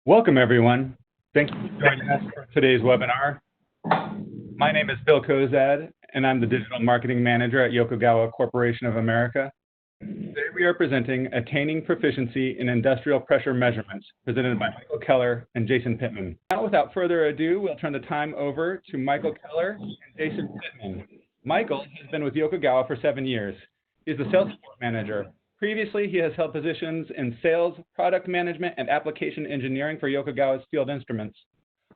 Welcome, everyone. Thank you for joining us for today's webinar. My name is Bill Kozad, and I'm the Digital Marketing Manager at Yokogawa Corporation of America. Today we are presenting Attaining Proficiency in Industrial Pressure Measurements, presented by Michael Keller and Jason Pittman. Now, without further ado, we'll turn the time over to Michael Keller and Jason Pittman. Michael has been with Yokogawa for 7 years. He's the Sales Support Manager. Previously, he has held positions in sales, product management, and application engineering for Yokogawa's Field Instruments.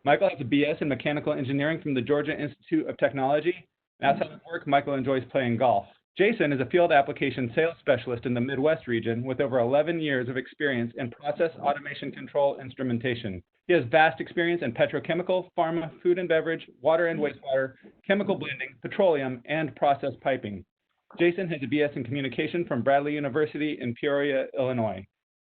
Michael has a BS in mechanical engineering from the Georgia Institute of Technology. Outside of work, Michael enjoys playing golf. Jason is a field application sales specialist in the Midwest region with over 11 years of experience in process automation control instrumentation. He has vast experience in petrochemical, pharma, food and beverage, water and wastewater, chemical blending, petroleum, and process piping. Jason has a BS in communication from Bradley University in Peoria, Illinois.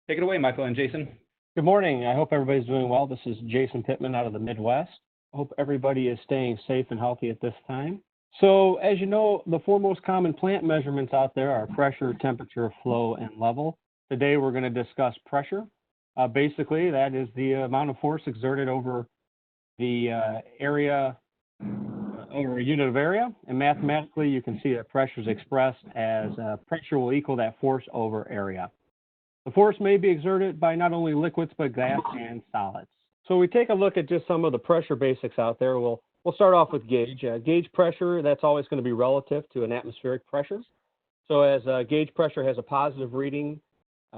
Take it away, Michael and Jason. Good morning. I hope everybody's doing well. This is Jason Pittman out of the Midwest. I hope everybody is staying safe and healthy at this time. So, as you know, the four most common plant measurements out there are pressure, temperature, flow, and level. Today we're going to discuss pressure. Basically, that is the amount of force exerted over the area, over a unit of area, and mathematically you can see that pressure is expressed as pressure will equal that force over area. The force may be exerted by not only liquids but gas and solids. So we take a look at just some of the pressure basics out there. We'll start off with gauge. Gauge pressure, that's always going to be relative to an atmospheric pressure. So as gauge pressure has a positive reading,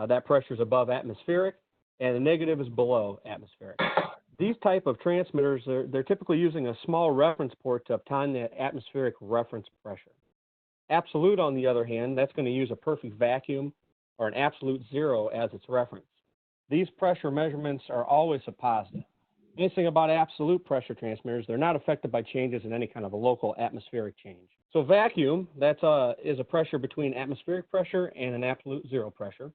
that pressure is above atmospheric, and the negative is below atmospheric. These type of transmitters, they're typically using a small reference port to obtain that atmospheric reference pressure. Absolute, on the other hand, that's going to use a perfect vacuum or an absolute zero as its reference. These pressure measurements are always a positive. The nice thing about absolute pressure transmitters, they're not affected by changes in any kind of a local atmospheric change. So vacuum, is a pressure between atmospheric pressure and an absolute zero pressure.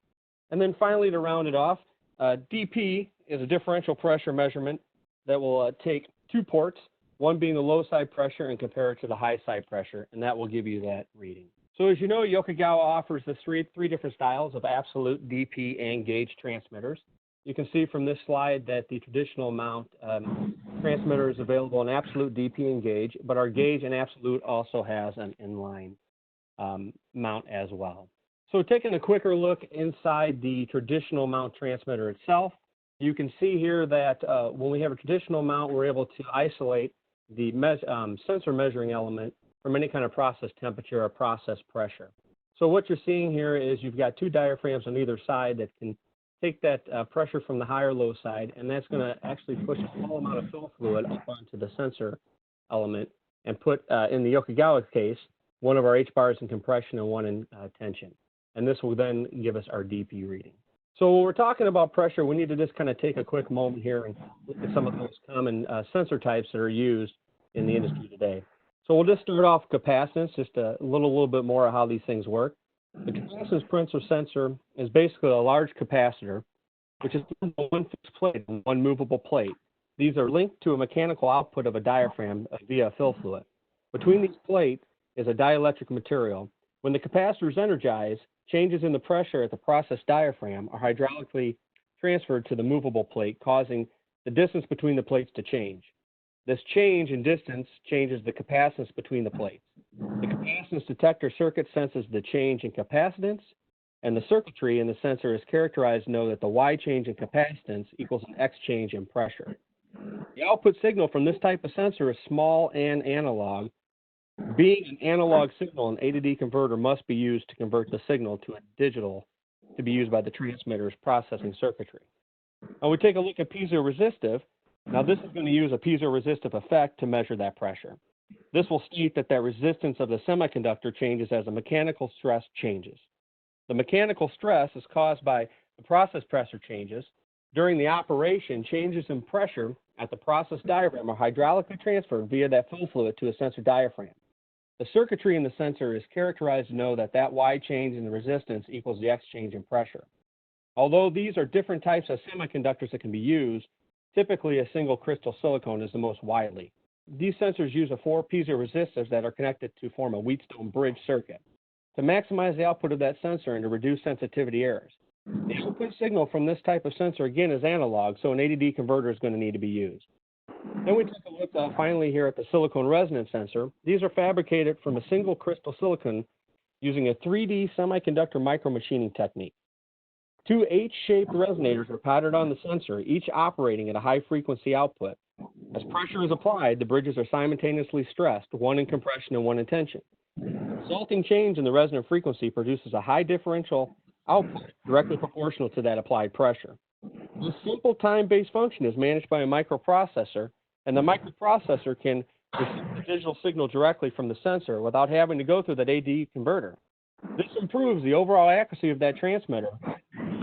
And then finally, to round it off, DP is a differential pressure measurement that will take two ports, one being the low side pressure, and compare it to the high side pressure, and that will give you that reading. So as you know, Yokogawa offers the three different styles of absolute, DP, and gauge transmitters. You can see from this slide that the traditional mount transmitter is available in absolute, DP, and gauge, but our gauge and absolute also has an inline mount as well. So taking a quicker look inside the traditional mount transmitter itself, you can see here that when we have a traditional mount, we're able to isolate the sensor measuring element from any kind of process temperature or process pressure. So what you're seeing here is you've got two diaphragms on either side that can take that pressure from the high or low side, and that's going to actually push a small amount of fill fluid up onto the sensor element and put, in the Yokogawa case, one of our H bars in compression and one in tension. And this will then give us our DP reading. So when we're talking about pressure, we need to just kind of take a quick moment here and look at some of those common sensor types that are used in the industry today. So we'll just start off capacitance, just a little bit more of how these things work. The capacitance principal sensor is basically a large capacitor, which is one fixed plate and one movable plate. These are linked to a mechanical output of a diaphragm via fill fluid. Between these plates is a dielectric material. When the capacitor is energized, changes in the pressure at the process diaphragm are hydraulically transferred to the movable plate, causing the distance between the plates to change. This change in distance changes the capacitance between the plates. The capacitance detector circuit senses the change in capacitance, and the circuitry in the sensor is characterized to know that the Y change in capacitance equals an X change in pressure. The output signal from this type of sensor is small and analog. Being an analog signal, an A to D converter must be used to convert the signal to a digital to be used by the transmitter's processing circuitry. Now we take a look at piezoresistive. Now this is going to use a piezoresistive effect to measure that pressure. This will state that resistance of the semiconductor changes as the mechanical stress changes. The mechanical stress is caused by the process pressure changes. During the operation, changes in pressure at the process diaphragm are hydraulically transferred via that fill fluid to a sensor diaphragm. The circuitry in the sensor is characterized to know that Y change in the resistance equals the X change in pressure. Although these are different types of semiconductors that can be used, typically a single crystal silicone is the most widely. These sensors use 4 piezoresistors that are connected to form a Wheatstone bridge circuit. To maximize the output of that sensor and to reduce sensitivity errors, The output signal from this type of sensor, again, is analog, so an ADD converter is going to need to be used. Then we took a look finally here at the silicone resonance sensor. These are fabricated from a single crystal silicon using a 3D semiconductor micromachining technique. Two H-shaped resonators are patterned on the sensor, each operating at a high frequency output. As pressure is applied, the bridges are simultaneously stressed, one in compression and one in tension. The resulting change in the resonant frequency produces a high differential output directly proportional to that applied pressure. This simple time-based function is managed by a microprocessor, and the microprocessor can receive the digital signal directly from the sensor without having to go through that AD converter. This improves the overall accuracy of that transmitter,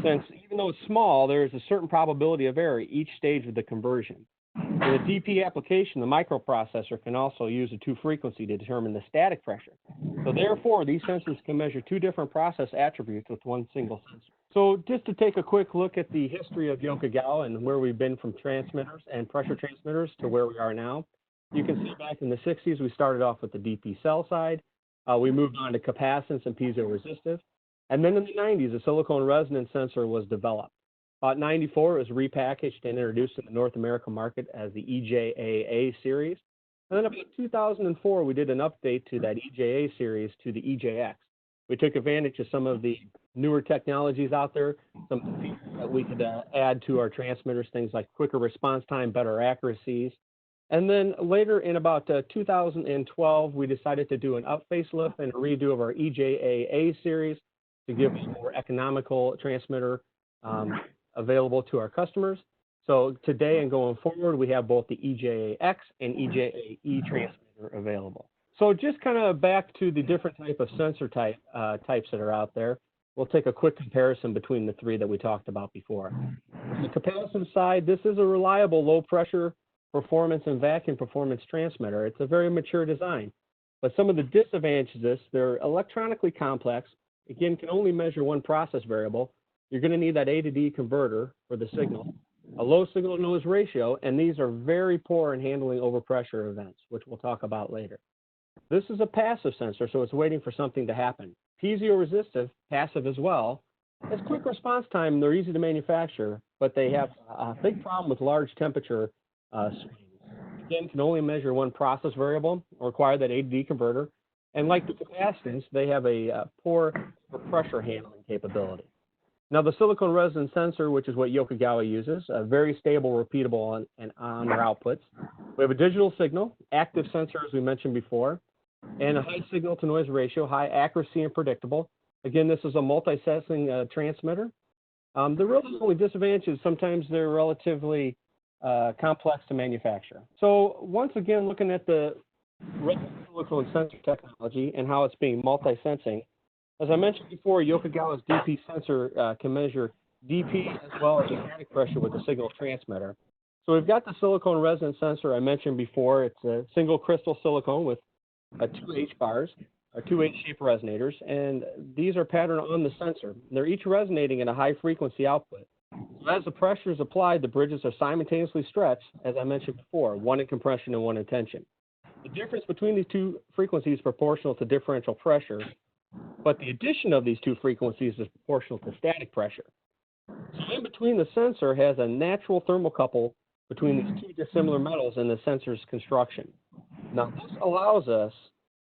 since even though it's small, there is a certain probability of error each stage of the conversion. In a DP application, the microprocessor can also use a two-frequency to determine the static pressure. So therefore, these sensors can measure two different process attributes with one single sensor. So just to take a quick look at the history of Yokogawa and where we've been from transmitters and pressure transmitters to where we are now, you can see back in the 60s, we started off with the DP cell side. We moved on to capacitance and piezoresistive. And then in the 90s, a silicone resonance sensor was developed. About 94, it was repackaged and introduced in the North American market as the EJAA series. And then about 2004, we did an update to that EJA series to the EJX. We took advantage of some of the newer technologies out there, some of the features that we could add to our transmitters, things like quicker response time, better accuracies. And then later in about 2012, we decided to do an up facelift and a redo of our EJAA series to give a more economical transmitter available to our customers. So today and going forward, we have both the EJAX and EJAE transmitter available. So just kind of back to the different type of sensor types that are out there. We'll take a quick comparison between the three that we talked about before. On the capacitive side, this is a reliable low pressure performance and vacuum performance transmitter. It's a very mature design. But some of the disadvantages of this, they're electronically complex, again, can only measure one process variable. You're going to need that A to D converter for the signal, a low signal to noise ratio, and these are very poor in handling overpressure events, which we'll talk about later. This is a passive sensor, so it's waiting for something to happen. Piezoresistive, passive as well, has quick response time. They're easy to manufacture, but they have a big problem with large temperature swings. Again, can only measure one process variable, require that A to D converter, and like the capacitance, they have a poor pressure handling capability. Now, the silicone resonance sensor, which is what Yokogawa uses, very stable, repeatable on their outputs. We have a digital signal, active sensor, as we mentioned before, and a high signal to noise ratio, high accuracy and predictable. Again, this is a multi-sensing transmitter. The really only disadvantage is sometimes they're relatively complex to manufacture. So once again, looking at the silicone sensor technology and how it's being multi-sensing, as I mentioned before, Yokogawa's DP sensor can measure DP as well as static pressure with a signal transmitter. So we've got the silicone resonance sensor I mentioned before. It's a single crystal silicone with two H bars, or two H-shaped resonators, and these are patterned on the sensor. They're each resonating at a high frequency output. So as the pressure is applied, the bridges are simultaneously stretched, as I mentioned before, one in compression and one in tension. The difference between these two frequencies is proportional to differential pressure, but the addition of these two frequencies is proportional to static pressure. So in between, the sensor has a natural thermocouple between these two dissimilar metals in the sensor's construction. Now, this allows us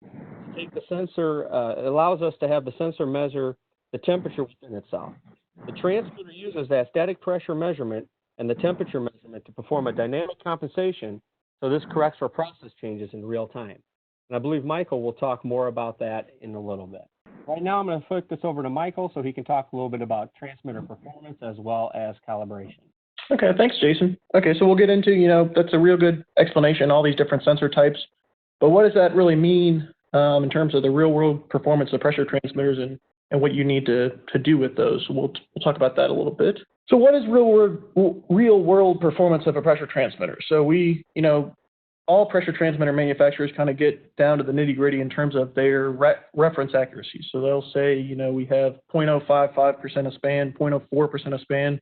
to take the sensor, allows us to have the sensor measure the temperature within itself. The transmitter uses that static pressure measurement and the temperature measurement to perform a dynamic compensation, so this corrects for process changes in real time. And I believe Michael will talk more about that in a little bit. Right now, I'm going to flip this over to Michael so he can talk a little bit about transmitter performance as well as calibration. Okay, thanks, Jason. Okay, so we'll get into, that's a real good explanation, all these different sensor types. But what does that really mean in terms of the real-world performance of pressure transmitters and what you need to do with those? So we'll talk about that a little bit. So what is real-world performance of a pressure transmitter? So all pressure transmitter manufacturers kind of get down to the nitty-gritty in terms of their reference accuracy. So they'll say, we have 0.055% of span, 0.04% of span,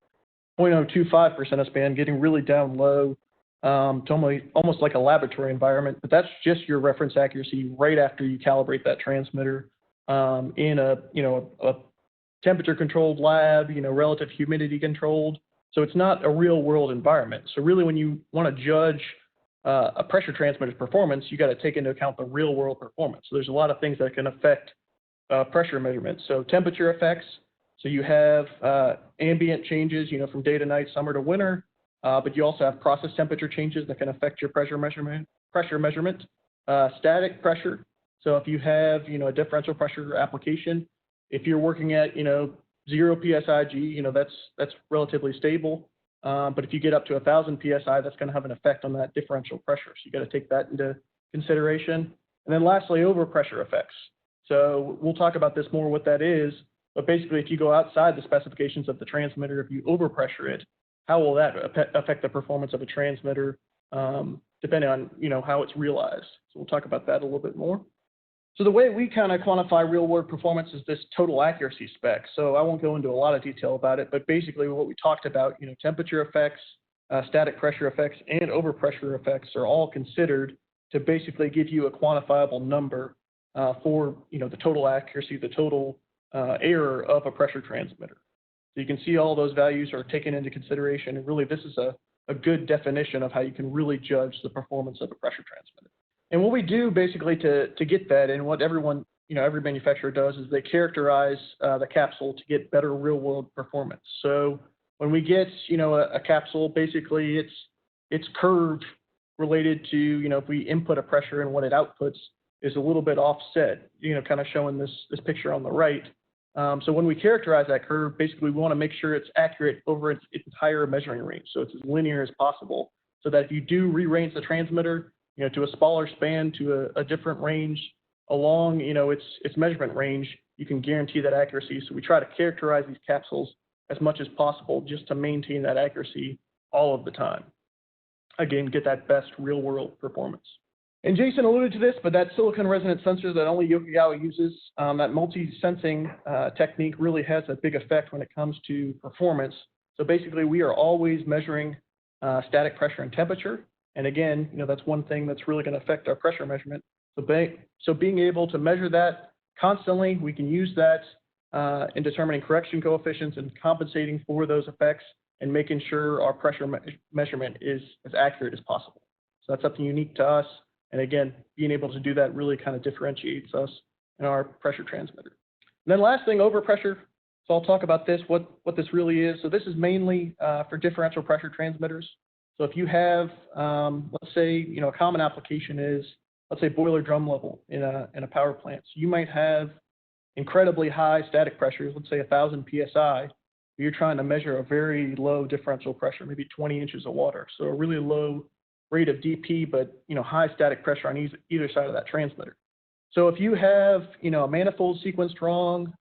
0.025% of span, getting really down low to almost like a laboratory environment. But that's just your reference accuracy right after you calibrate that transmitter in a temperature controlled lab, relative humidity controlled. So it's not a real world environment. So really when you want to judge a pressure transmitter's performance, you got to take into account the real world performance. So there's a lot of things that can affect pressure measurements. So temperature effects. So you have ambient changes, from day to night, summer to winter, but you also have process temperature changes that can affect your pressure measurement. Static pressure. So if you have, a differential pressure application, if you're working at, 0 psig, that's relatively stable. But if you get up to 1,000 psi, that's going to have an effect on that differential pressure. So you got to take that into consideration. And then lastly, overpressure effects. So we'll talk about this more, what that is. But basically, if you go outside the specifications of the transmitter, if you overpressure it, how will that affect the performance of a transmitter, depending on how it's realized? So we'll talk about that a little bit more. So the way we kind of quantify real-world performance is this total accuracy spec. So I won't go into a lot of detail about it, but basically what we talked about, temperature effects, static pressure effects, and overpressure effects are all considered to basically give you a quantifiable number for the total accuracy, the total error of a pressure transmitter. So you can see all those values are taken into consideration, and really this is a good definition of how you can really judge the performance of a pressure transmitter. And what we do basically to get that, and what everyone, every manufacturer does, is they characterize the capsule to get better real-world performance. So when we get, a capsule, basically its curve related to, if we input a pressure and what it outputs is a little bit offset, kind of showing this picture on the right. So when we characterize that curve, basically we want to make sure it's accurate over its entire measuring range. So it's as linear as possible, so that if you do rearrange the transmitter, to a smaller span, to a different range along, its measurement range, you can guarantee that accuracy. So we try to characterize these capsules as much as possible just to maintain that accuracy all of the time. Again, get that best real-world performance. And Jason alluded to this, but that silicon resonance sensor that only Yokogawa uses, that multi-sensing technique really has a big effect when it comes to performance. So basically, we are always measuring static pressure and temperature. And again, that's one thing that's really going to affect our pressure measurement. So being able to measure that constantly, we can use that in determining correction coefficients and compensating for those effects and making sure our pressure measurement is as accurate as possible. So that's something unique to us. And again, being able to do that really kind of differentiates us in our pressure transmitter. And then last thing, overpressure. So I'll talk about this, what this really is. So this is mainly for differential pressure transmitters. So if you have, let's say, a common application is, let's say, boiler drum level in a power plant. So you might have incredibly high static pressures, let's say 1,000 psi. You're trying to measure a very low differential pressure, maybe 20 inches of water. So a really low rate of DP, but high static pressure on either side of that transmitter. So if you have a manifold sequenced wrong,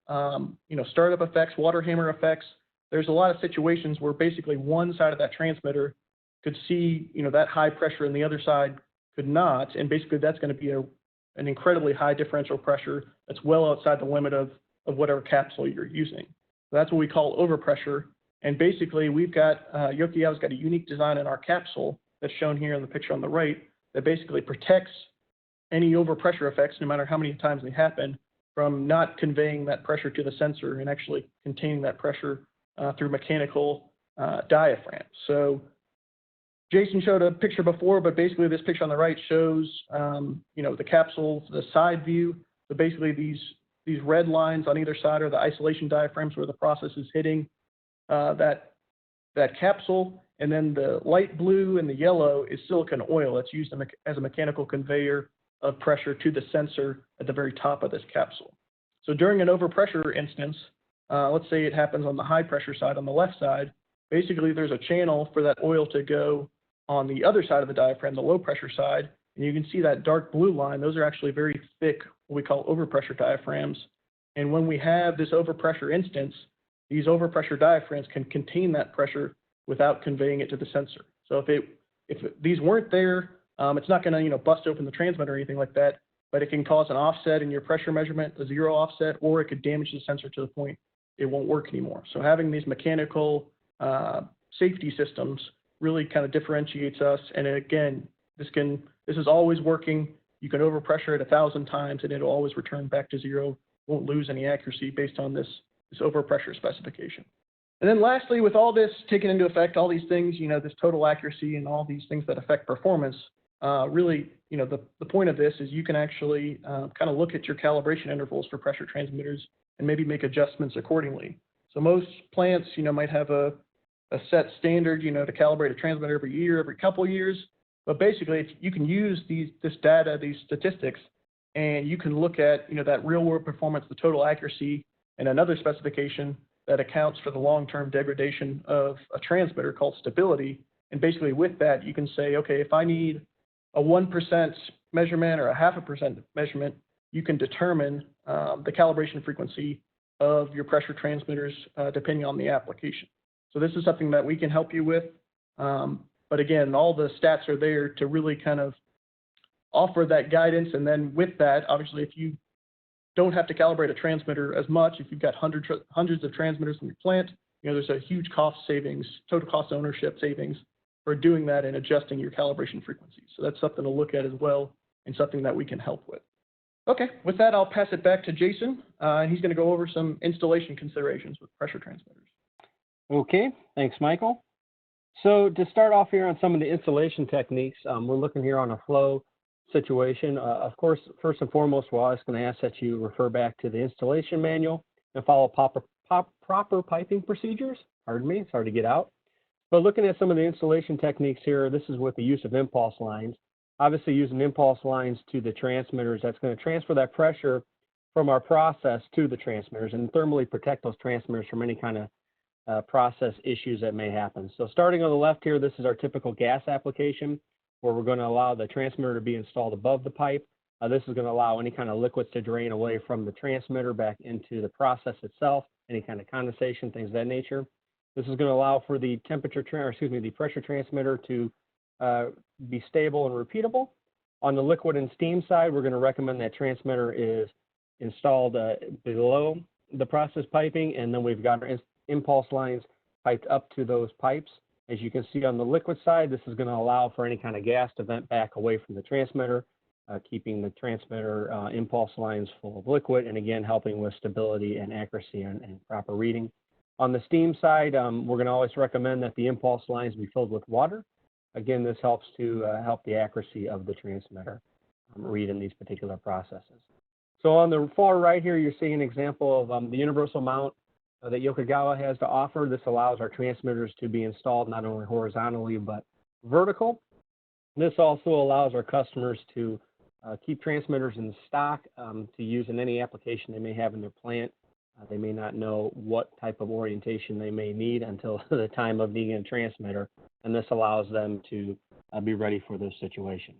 startup effects, water hammer effects, there's a lot of situations where basically one side of that transmitter could see that high pressure and the other side could not, and basically that's going to be an incredibly high differential pressure that's well outside the limit of whatever capsule you're using. So that's what we call overpressure. And basically we've got Yokogawa's got a unique design in our capsule that's shown here in the picture on the right that basically protects any overpressure effects, no matter how many times they happen, from not conveying that pressure to the sensor and actually containing that pressure through mechanical diaphragms. So Jason showed a picture before, but basically this picture on the right shows, the capsule, the side view. So basically these red lines on either side are the isolation diaphragms where the process is hitting that capsule. And then the light blue and the yellow is silicon oil that's used as a mechanical conveyor of pressure to the sensor at the very top of this capsule. So during an overpressure instance, let's say it happens on the high pressure side, on the left side, basically there's a channel for that oil to go on the other side of the diaphragm, the low pressure side, and you can see that dark blue line. Those are actually very thick, what we call overpressure diaphragms. And when we have this overpressure instance, these overpressure diaphragms can contain that pressure without conveying it to the sensor. So if these weren't there, it's not going to bust open the transmitter or anything like that, but it can cause an offset in your pressure measurement, a zero offset, or it could damage the sensor to the point it won't work anymore. So having these mechanical safety systems really kind of differentiates us. And again, this is always working. You can overpressure it 1,000 times and it'll always return back to zero. Won't lose any accuracy based on this this overpressure specification. And then lastly, with all this taken into effect, all these things, this total accuracy and all these things that affect performance, really, the point of this is you can actually kind of look at your calibration intervals for pressure transmitters and maybe make adjustments accordingly. So most plants, might have a set standard, to calibrate a transmitter every year, every couple of years. But basically, you can use this data, these statistics, and you can look at, that real world performance, the total accuracy, and another specification that accounts for the long-term degradation of a transmitter called stability. And basically with that, you can say, okay, if I need a 1% measurement or a 0.5% measurement, you can determine the calibration frequency of your pressure transmitters depending on the application. So this is something that we can help you with. But again, all the stats are there to really kind of offer that guidance. And then with that, obviously, if you don't have to calibrate a transmitter as much, if you've got hundreds of transmitters in your plant, there's a huge cost savings, total cost of ownership savings for doing that and adjusting your calibration frequency. So that's something to look at as well and something that we can help with. Okay, with that, I'll pass it back to Jason, and he's going to go over some installation considerations with pressure transmitters. Okay, thanks, Michael. So to start off here on some of the installation techniques, we're looking here on a flow situation. Of course, first and foremost, we're always going to ask that you refer back to the installation manual and follow proper piping procedures. Pardon me, it's hard to get out. But looking at some of the installation techniques here, this is with the use of impulse lines. Obviously, using impulse lines to the transmitters, that's going to transfer that pressure from our process to the transmitters and thermally protect those transmitters from any kind of process issues that may happen. So starting on the left here, this is our typical gas application where we're going to allow the transmitter to be installed above the pipe. This is going to allow any kind of liquids to drain away from the transmitter back into the process itself, any kind of condensation, things of that nature. This is going to allow for the the pressure transmitter to be stable and repeatable. On the liquid and steam side, we're going to recommend that transmitter is installed below the process piping, and then we've got our impulse lines piped up to those pipes. As you can see on the liquid side, this is going to allow for any kind of gas to vent back away from the transmitter, keeping the transmitter impulse lines full of liquid, and again, helping with stability and accuracy and proper reading. On the steam side, we're going to always recommend that the impulse lines be filled with water. Again, this helps to help the accuracy of the transmitter read in these particular processes. So on the far right here, you're seeing an example of the universal mount that Yokogawa has to offer. This allows our transmitters to be installed not only horizontally, but vertical. This also allows our customers to keep transmitters in stock to use in any application they may have in their plant. They may not know what type of orientation they may need until the time of needing a transmitter, and this allows them to be ready for those situations.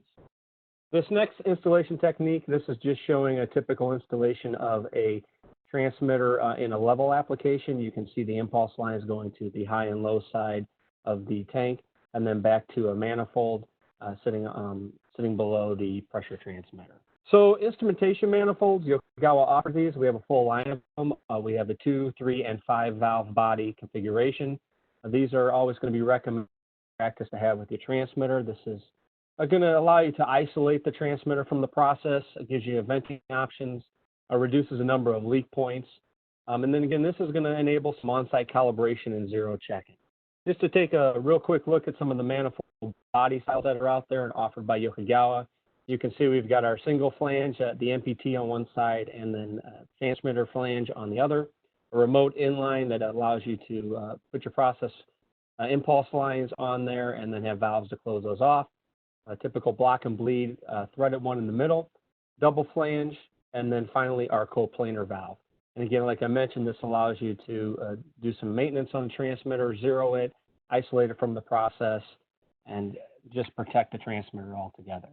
This next installation technique, this is just showing a typical installation of a transmitter in a level application. You can see the impulse lines going to the high and low side of the tank, and then back to a manifold sitting below the pressure transmitter. So instrumentation manifolds, Yokogawa offers these. We have a full line of them. We have the 2, 3, and 5 valve body configuration. These are always going to be recommended practice to have with your transmitter. This is going to allow you to isolate the transmitter from the process. It gives you venting options, reduces the number of leak points. And then again, this is going to enable some on-site calibration and zero checking. Just to take a real quick look at some of the manifold body styles that are out there and offered by Yokogawa, you can see we've got our single flange, the MPT on one side, and then transmitter flange on the other. A remote inline that allows you to put your process impulse lines on there and then have valves to close those off. A typical block and bleed threaded one in the middle, double flange, and then finally our coplanar valve. And again, like I mentioned, this allows you to do some maintenance on the transmitter, zero it, isolate it from the process, and just protect the transmitter altogether.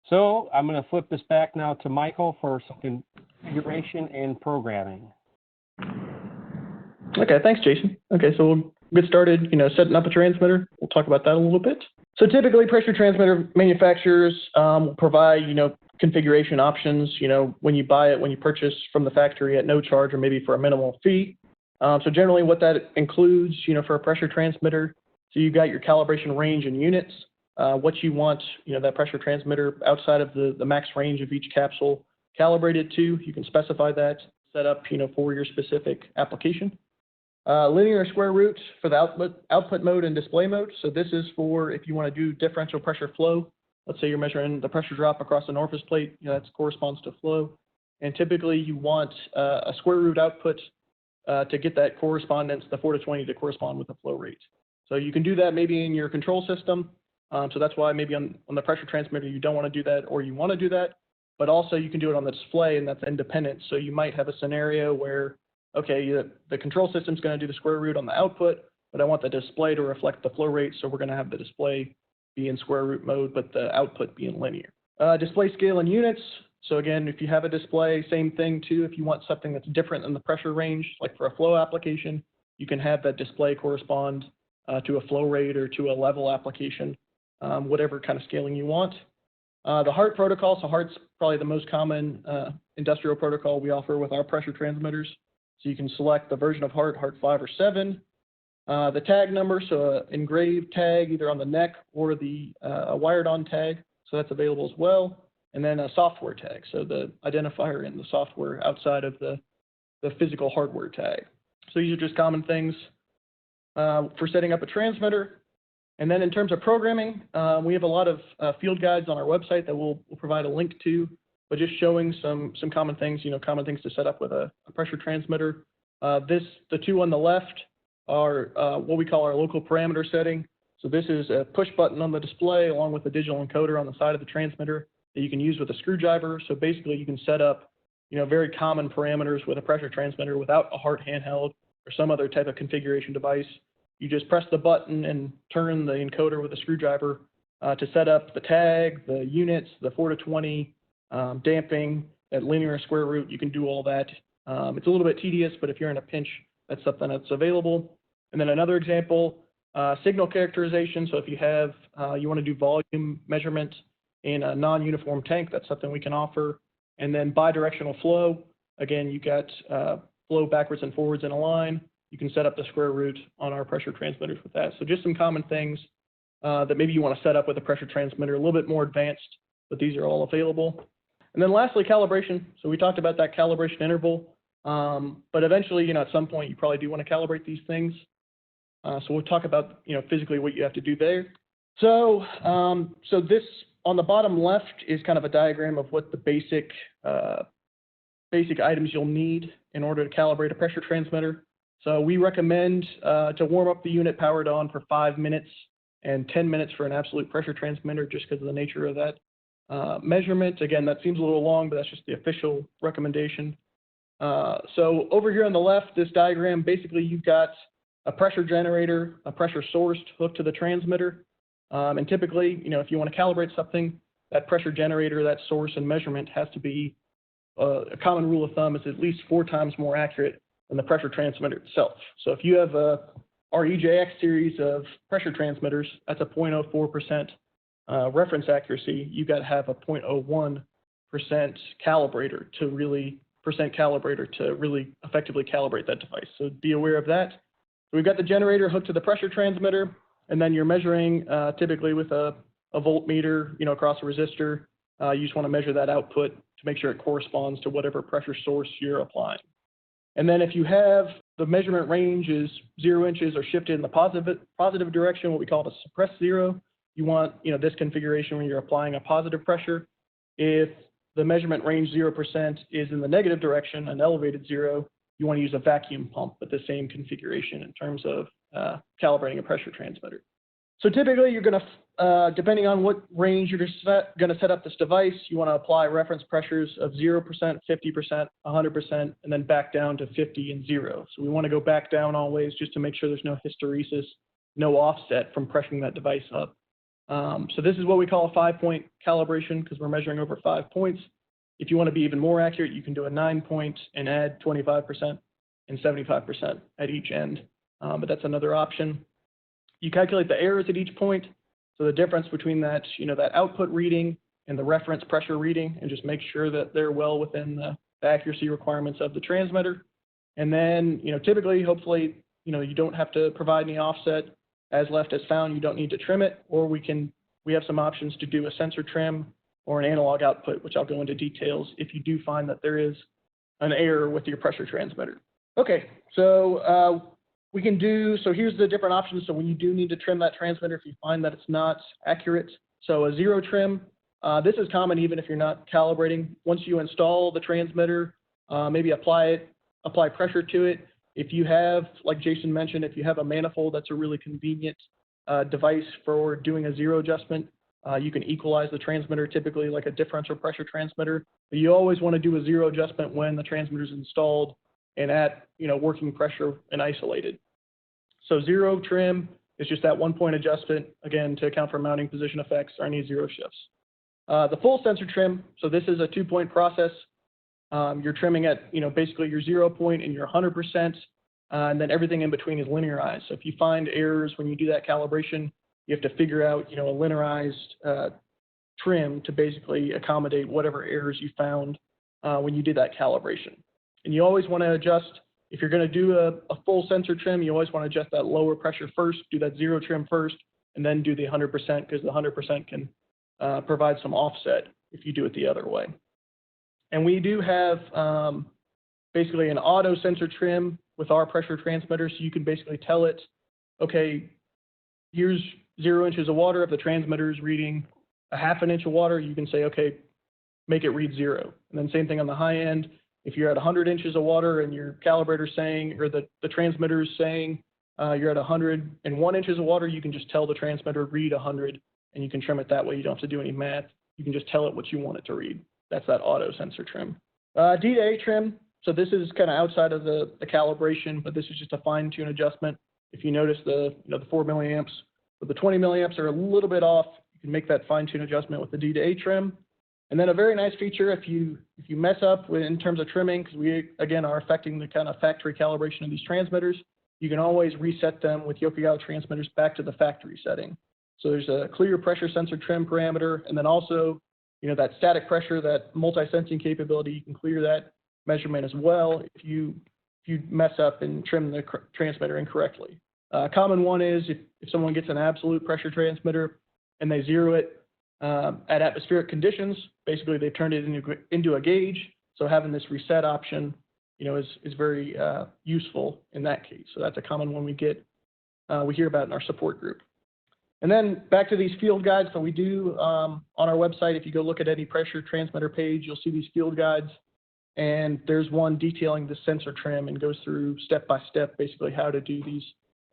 So I'm going to flip this back now to Michael for some configuration and programming. Okay, thanks, Jason. Okay, so we'll get started, setting up a transmitter. We'll talk about that a little bit. So typically, pressure transmitter manufacturers will provide, configuration options, when you buy it, when you purchase from the factory at no charge or maybe for a minimal fee. So generally what that includes, for a pressure transmitter, so you got your calibration range in units, what you want, that pressure transmitter outside of the max range of each capsule calibrated to, you can specify that. set up, for your specific application. Linear square root for the output mode and display mode. So this is for if you want to do differential pressure flow. Let's say you're measuring the pressure drop across an orifice plate, that corresponds to flow. And typically you want a square root output to get that correspondence, the 4:20 to correspond with the flow rate. So you can do that maybe in your control system. So that's why maybe on the pressure transmitter you don't want to do that, or you want to do that. But also you can do it on the display, and that's independent. So you might have a scenario where, okay, the control system's going to do the square root on the output, but I want the display to reflect the flow rate, so we're going to have the display be in square root mode, but the output be in linear. Display scale in units. So again, if you have a display, same thing too. If you want something that's different than the pressure range, like for a flow application, you can have that display correspond to a flow rate or to a level application, whatever kind of scaling you want. The HART protocol, so HART's probably the most common industrial protocol we offer with our pressure transmitters. So you can select the version of HART, HART 5 or 7. The tag number, so an engraved tag either on the neck or a wired-on tag, so that's available as well. And then a software tag, so the identifier in the software outside of the physical hardware tag. So these are just common things for setting up a transmitter. And then in terms of programming, we have a lot of field guides on our website that we'll provide a link to, but just showing some common things, common things to set up with a pressure transmitter. The two on the left are what we call our local parameter setting. So this is a push button on the display along with a digital encoder on the side of the transmitter that you can use with a screwdriver. So basically you can set up, very common parameters with a pressure transmitter without a HART handheld or some other type of configuration device. You just press the button and turn the encoder with a screwdriver to set up the tag, the units, the 4:20, damping, that linear square root. You can do all that. It's a little bit tedious, but if you're in a pinch, that's something that's available. And then another example, signal characterization. So if you have, you want to do volume measurement in a non-uniform tank, that's something we can offer. And then bidirectional flow. Again, you got flow backwards and forwards in a line. You can set up the square root on our pressure transmitters with that. So just some common things that maybe you want to set up with a pressure transmitter, a little bit more advanced, but these are all available. And then lastly, calibration. So we talked about that calibration interval, but eventually, at some point you probably do want to calibrate these things. So we'll talk about, physically what you have to do there. So, so this on the bottom left is kind of a diagram of what the basic items you'll need in order to calibrate a pressure transmitter. So we recommend to warm up the unit powered on for 5 minutes and 10 minutes for an absolute pressure transmitter, just because of the nature of that measurement. Again, that seems a little long, but that's just the official recommendation. So over here on the left, this diagram, basically you've got a pressure generator, a pressure source hooked to the transmitter. And typically, if you want to calibrate something, that pressure generator, that source and measurement has to be, a common rule of thumb is at least 4 times more accurate than the pressure transmitter itself. So if you have our EJX series of pressure transmitters, that's a 0.04% reference accuracy. You got to have a 0.01% calibrator to really effectively calibrate that device. So be aware of that. So we've got the generator hooked to the pressure transmitter, and then you're measuring typically with a voltmeter, across a resistor. You just want to measure that output to make sure it corresponds to whatever pressure source you're applying. And then if you have the measurement range is 0 inches or shifted in the positive direction, what we call a suppressed zero, you want this configuration when you're applying a positive pressure. If the measurement range 0% is in the negative direction, an elevated zero, you want to use a vacuum pump with the same configuration in terms of calibrating a pressure transmitter. So typically you're going to, depending on what range you're going to set up this device, you want to apply reference pressures of 0%, 50%, 100%, and then back down to 50 and 0. So we want to go back down always just to make sure there's no hysteresis, no offset from pressuring that device up. So this is what we call a 5-point calibration because we're measuring over 5 points. If you want to be even more accurate, you can do a 9-point and add 25% and 75% at each end, but that's another option. You calculate the errors at each point, so the difference between that, that output reading and the reference pressure reading, and just make sure that they're well within the accuracy requirements of the transmitter. And then, typically, hopefully, you don't have to provide any offset. As left as found, you don't need to trim it, or we have some options to do a sensor trim or an analog output, which I'll go into details if you do find that there is an error with your pressure transmitter. Okay, so so here's the different options. So when you do need to trim that transmitter, if you find that it's not accurate, so a zero trim, this is common even if you're not calibrating. Once you install the transmitter, maybe apply pressure to it. If you have, like Jason mentioned, if you have a manifold, that's a really convenient device for doing a zero adjustment. You can equalize the transmitter typically like a differential pressure transmitter, but you always want to do a zero adjustment when the transmitter is installed and at working pressure and isolated. So zero trim is just that 1 point adjustment, again, to account for mounting position effects or any zero shifts. The full sensor trim, so this is a 2 point process. You're trimming at basically your 0 point and your 100%, and then everything in between is linearized. So if you find errors when you do that calibration, you have to figure out a linearized trim to basically accommodate whatever errors you found when you did that calibration. And you always want to adjust, if you're going to do a full sensor trim, you always want to adjust that lower pressure first, do that zero trim first, and then do the 100% because the 100% can provide some offset if you do it the other way. And we do have basically an auto sensor trim with our pressure transmitter, so you can basically tell it, okay, here's 0 inches of water. If the transmitter is reading a half an inch of water, you can say, okay, make it read 0. And then same thing on the high end. If you're at 100 inches of water and your calibrator saying, or the transmitter is saying you're at 101 inches of water, you can just tell the transmitter read 100, and you can trim it that way. You don't have to do any math. You can just tell it what you want it to read. That's that auto sensor trim. D to A trim. So this is kind of outside of the calibration, but this is just a fine tune adjustment. If you notice the 4 milliamps or the 20 milliamps are a little bit off, you can make that fine tune adjustment with the D to A trim. And then a very nice feature, if you mess up in terms of trimming, because we again are affecting the kind of factory calibration of these transmitters, you can always reset them with Yokogawa transmitters back to the factory setting. So there's a clear pressure sensor trim parameter, and then also that static pressure, that multi-sensing capability, you can clear that measurement as well if you mess up and trim the transmitter incorrectly. A common one is if someone gets an absolute pressure transmitter and they zero it at atmospheric conditions, basically they've turned it into a gauge. So having this reset option, is very useful in that case. So that's a common one we hear about in our support group. And then back to these field guides. So we do on our website, if you go look at any pressure transmitter page, you'll see these field guides. And there's one detailing the sensor trim and goes through step by step, basically how to do these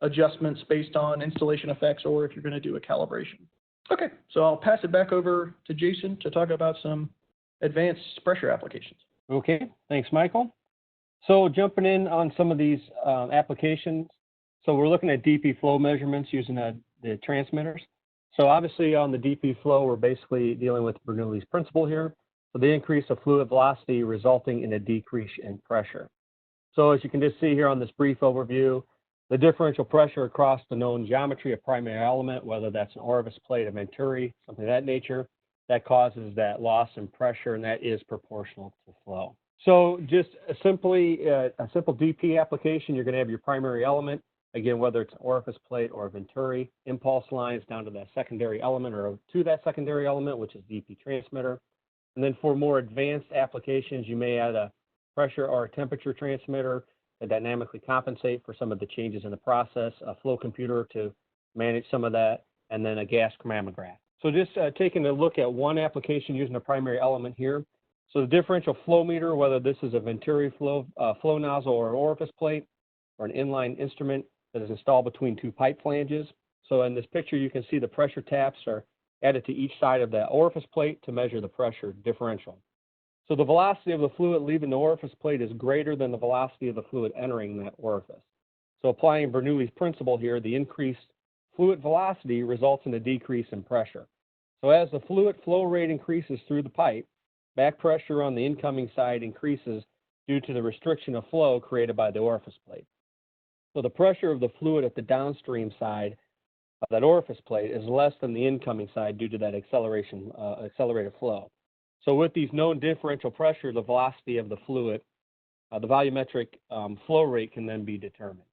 adjustments based on installation effects or if you're going to do a calibration. Okay, so I'll pass it back over to Jason to talk about some advanced pressure applications. Okay, thanks, Michael. So jumping in on some of these applications. So we're looking at DP flow measurements using the transmitters. So obviously on the DP flow, we're basically dealing with Bernoulli's principle here. So the increase of fluid velocity resulting in a decrease in pressure. So as you can just see here on this brief overview, the differential pressure across the known geometry of primary element, whether that's an orifice plate, a venturi, something of that nature, that causes that loss in pressure, and that is proportional to flow. So just a simple DP application, you're going to have your primary element, again, whether it's an orifice plate or a venturi, impulse lines down to that secondary element or to that secondary element, which is DP transmitter. And then for more advanced applications, you may add a pressure or a temperature transmitter to dynamically compensate for some of the changes in the process, a flow computer to manage some of that, and then a gas chromatograph. So just taking a look at one application using a primary element here. So the differential flow meter, whether this is a venturi flow nozzle or an orifice plate or an inline instrument that is installed between two pipe flanges. So in this picture, you can see the pressure taps are added to each side of that orifice plate to measure the pressure differential. So the velocity of the fluid leaving the orifice plate is greater than the velocity of the fluid entering that orifice. So applying Bernoulli's principle here, the increased fluid velocity results in a decrease in pressure. So as the fluid flow rate increases through the pipe, back pressure on the incoming side increases due to the restriction of flow created by the orifice plate. So the pressure of the fluid at the downstream side of that orifice plate is less than the incoming side due to that accelerated flow. So with these known differential pressure, the velocity of the fluid, the volumetric flow rate can then be determined.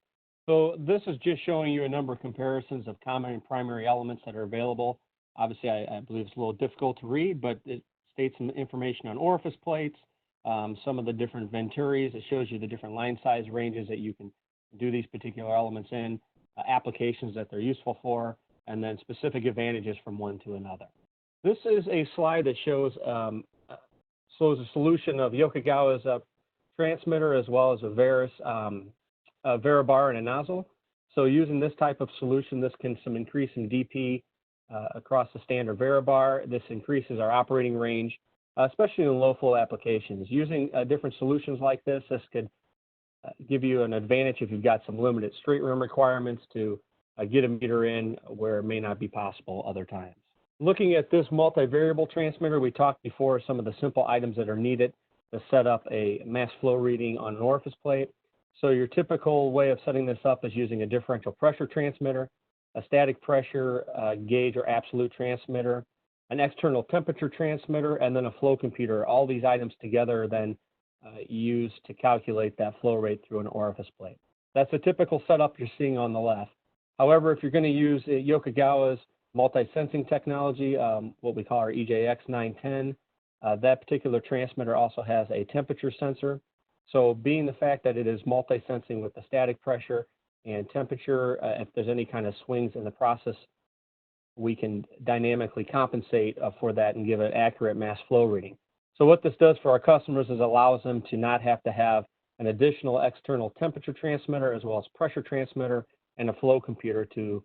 So this is just showing you a number of comparisons of common and primary elements that are available. Obviously, I believe it's a little difficult to read, but it states some information on orifice plates, some of the different venturis. It shows you the different line size ranges that you can do these particular elements in, applications that they're useful for, and then specific advantages from one to another. This is a slide that shows a solution of Yokogawa's transmitter as well as a Varibar and a nozzle. So using this type of solution, this can some increase in DP across the standard Varibar. This increases our operating range, especially in low flow applications. Using different solutions like this could give you an advantage if you've got some limited straight room requirements to get a meter in where it may not be possible other times. Looking at this multivariable transmitter, we talked before some of the simple items that are needed to set up a mass flow reading on an orifice plate. So your typical way of setting this up is using a differential pressure transmitter, a static pressure gauge or absolute transmitter, an external temperature transmitter, and then a flow computer. All these items together are then used to calculate that flow rate through an orifice plate. That's a typical setup you're seeing on the left. However, if you're going to use Yokogawa's multi-sensing technology, what we call our EJX 910, that particular transmitter also has a temperature sensor. So being the fact that it is multi-sensing with the static pressure and temperature, if there's any kind of swings in the process, we can dynamically compensate for that and give an accurate mass flow reading. So what this does for our customers is allows them to not have to have an additional external temperature transmitter as well as pressure transmitter and a flow computer to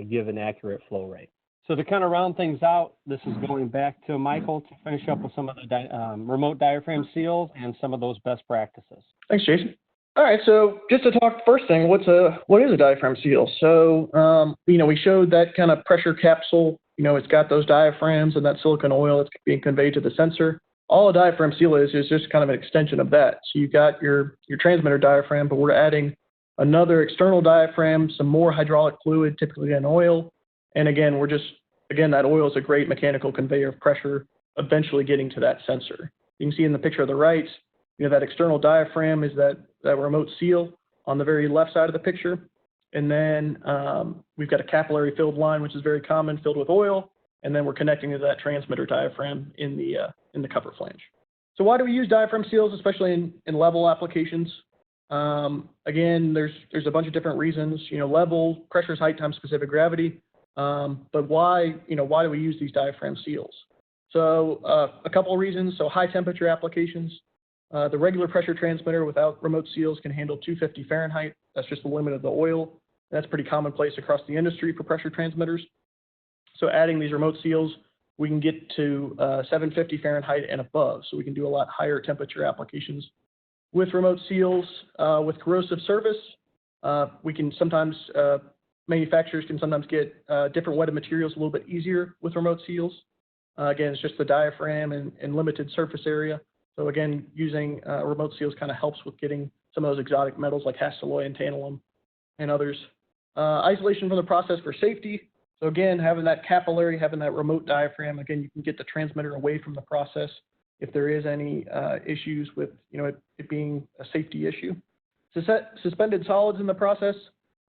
give an accurate flow rate. So to kind of round things out, this is going back to Michael to finish up with some of the remote diaphragm seals and some of those best practices. Thanks, Jason. All right, so just to talk first thing, what is a diaphragm seal? So, we showed that kind of pressure capsule. It's got those diaphragms and that silicone oil that's being conveyed to the sensor. All a diaphragm seal is just kind of an extension of that. So you've got your transmitter diaphragm, but we're adding another external diaphragm, some more hydraulic fluid, typically an oil. And again, that oil is a great mechanical conveyor of pressure, eventually getting to that sensor. You can see in the picture on the right, that external diaphragm is that remote seal on the very left side of the picture. And then we've got a capillary filled line, which is very common, filled with oil. And then we're connecting to that transmitter diaphragm in the cover flange. So why do we use diaphragm seals, especially in level applications? Again, there's a bunch of different reasons. Level, pressures, height times specific gravity. But why do we use these diaphragm seals? So a couple of reasons. So high temperature applications. The regular pressure transmitter without remote seals can handle 250 Fahrenheit. That's just the limit of the oil. That's pretty commonplace across the industry for pressure transmitters. So adding these remote seals, we can get to 750 Fahrenheit and above. So we can do a lot higher temperature applications. With remote seals, with corrosive service, we can sometimes, manufacturers can sometimes get different wetted materials a little bit easier with remote seals. Again, it's just the diaphragm and limited surface area. So again, using remote seals kind of helps with getting some of those exotic metals like hastelloy and tantalum and others. Isolation from the process for safety. So again, having that capillary, having that remote diaphragm, again, you can get the transmitter away from the process if there is any issues with it being a safety issue. Suspended solids in the process.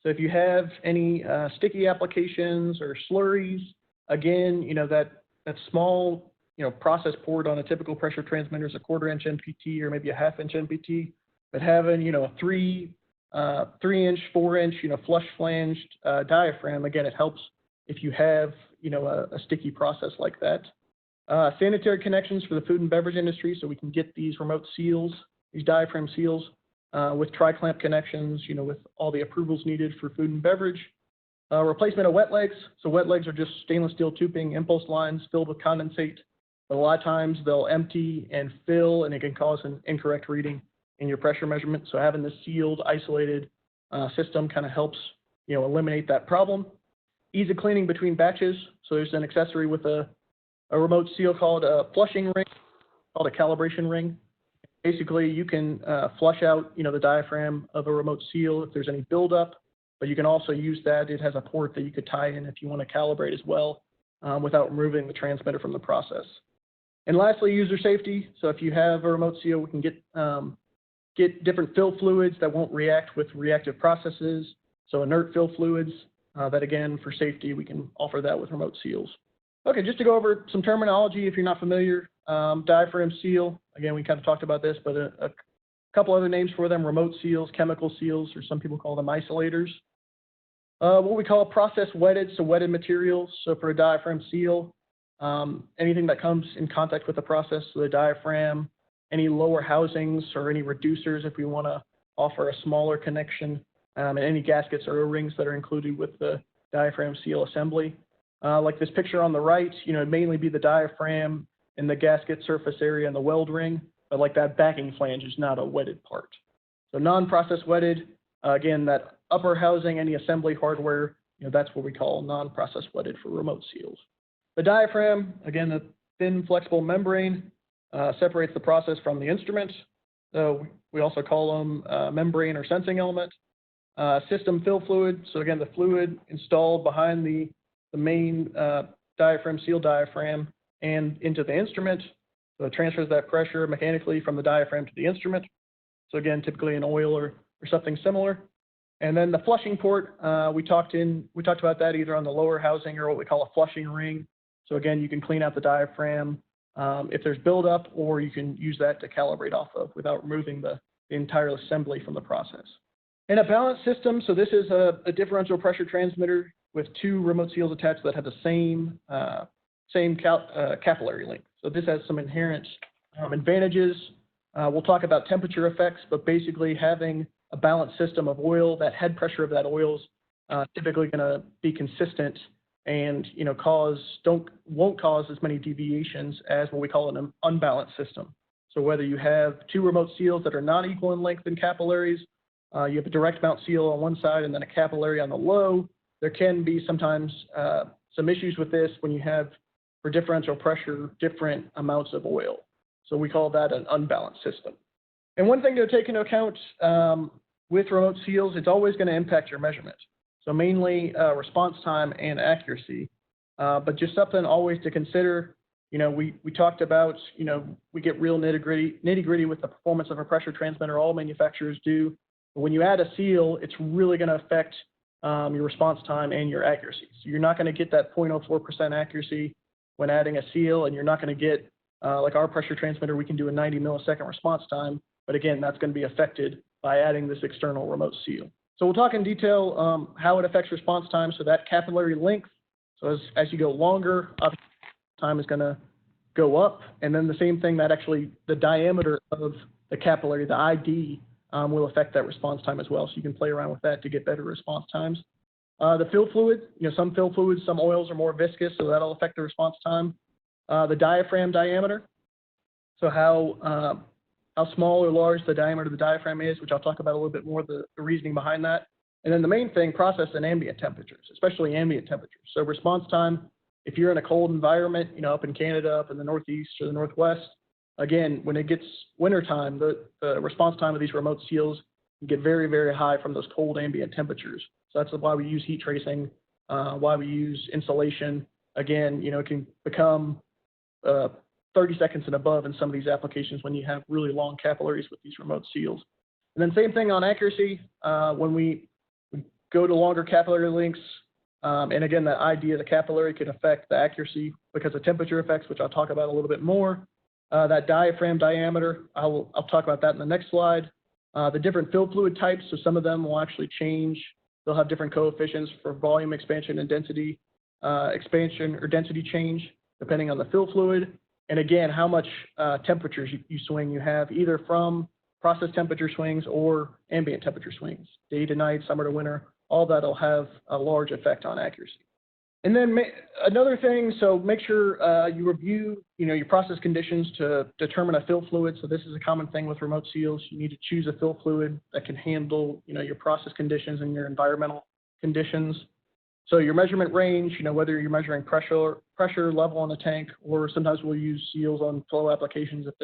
So if you have any sticky applications or slurries, again, that small process port on a typical pressure transmitter is a 1/4 inch NPT or maybe a 1/2 inch NPT, but having a 3 inch, 4 inch flush flanged diaphragm, again, it helps if you have a sticky process like that. Sanitary connections for the food and beverage industry, so we can get these remote seals, these diaphragm seals, with tri-clamp connections, with all the approvals needed for food and beverage. Replacement of wet legs. So wet legs are just stainless steel tubing impulse lines filled with condensate. But a lot of times they'll empty and fill, and it can cause an incorrect reading in your pressure measurement. So having this sealed, isolated system kind of helps, eliminate that problem. Ease of cleaning between batches. So there's an accessory with a remote seal called a flushing ring, called a calibration ring. Basically, you can flush out, the diaphragm of a remote seal if there's any buildup, but you can also use that. It has a port that you could tie in if you want to calibrate as well without removing the transmitter from the process. And lastly, user safety. So if you have a remote seal, we can get different fill fluids that won't react with reactive processes. So inert fill fluids that, again, for safety, we can offer that with remote seals. Okay, just to go over some terminology if you're not familiar. Diaphragm seal, again, we kind of talked about this, but a couple other names for them: remote seals, chemical seals, or some people call them isolators. What we call process wetted, so wetted materials. So for a diaphragm seal, anything that comes in contact with the process, so the diaphragm, any lower housings or any reducers if we want to offer a smaller connection, and any gaskets or O-rings that are included with the diaphragm seal assembly. Like this picture on the right, it'd mainly be the diaphragm and the gasket surface area and the weld ring, but like that backing flange is not a wetted part. So non-process wetted, again, that upper housing, any assembly hardware, that's what we call non-process wetted for remote seals. The diaphragm, again, the thin flexible membrane, separates the process from the instrument. So we also call them membrane or sensing element. System fill fluid, so again, the fluid installed behind the main diaphragm, seal diaphragm, and into the instrument. So it transfers that pressure mechanically from the diaphragm to the instrument. So again, typically an oil or something similar. And then the flushing port, we talked about that either on the lower housing or what we call a flushing ring. So again, you can clean out the diaphragm if there's buildup, or you can use that to calibrate off of without removing the entire assembly from the process. In a balance system, so this is a differential pressure transmitter with two remote seals attached that have the same capillary length. So this has some inherent advantages. We'll talk about temperature effects, but basically having a balanced system of oil, that head pressure of that oil is typically going to be consistent and won't cause as many deviations as what we call an unbalanced system. So whether you have two remote seals that are not equal in length and capillaries, you have a direct mount seal on one side and then a capillary on the low, there can be sometimes some issues with this when you have, for differential pressure, different amounts of oil. So we call that an unbalanced system. And one thing to take into account with remote seals, it's always going to impact your measurement. So mainly response time and accuracy, but just something always to consider. We talked about, we get real nitty-gritty with the performance of a pressure transmitter. All manufacturers do. But when you add a seal, it's really going to affect your response time and your accuracy. So you're not going to get that 0.04% accuracy when adding a seal, and you're not going to get, like our pressure transmitter, we can do a 90 millisecond response time. But again, that's going to be affected by adding this external remote seal. So we'll talk in detail how it affects response time. So that capillary length, so as you go longer, time is going to go up. And then the same thing, that actually the diameter of the capillary, the ID, will affect that response time as well. So you can play around with that to get better response times. The fill fluid, some fill fluids, some oils are more viscous, so that'll affect the response time. The diaphragm diameter, so how small or large the diameter of the diaphragm is, which I'll talk about a little bit more, the reasoning behind that. And then the main thing, process and ambient temperatures, especially ambient temperatures. So response time, if you're in a cold environment, up in Canada, up in the Northeast or the Northwest, again, when it gets wintertime, the response time of these remote seals can get very, very high from those cold ambient temperatures. So that's why we use heat tracing, why we use insulation. Again, it can become 30 seconds and above in some of these applications when you have really long capillaries with these remote seals. And then same thing on accuracy. When we go to longer capillary lengths, and again, that ID of the capillary can affect the accuracy because of temperature effects, which I'll talk about a little bit more. That diaphragm diameter, I'll talk about that in the next slide. The different fill fluid types, so some of them will actually change. They'll have different coefficients for volume expansion and density expansion or density change, depending on the fill fluid. And again, how much temperatures you swing you have, either from process temperature swings or ambient temperature swings, day to night, summer to winter, all that'll have a large effect on accuracy. And then another thing, so make sure you review, your process conditions to determine a fill fluid. So this is a common thing with remote seals. You need to choose a fill fluid that can handle, your process conditions and your environmental conditions. So your measurement range, whether you're measuring pressure level on the tank, or sometimes we'll use seals on flow applications if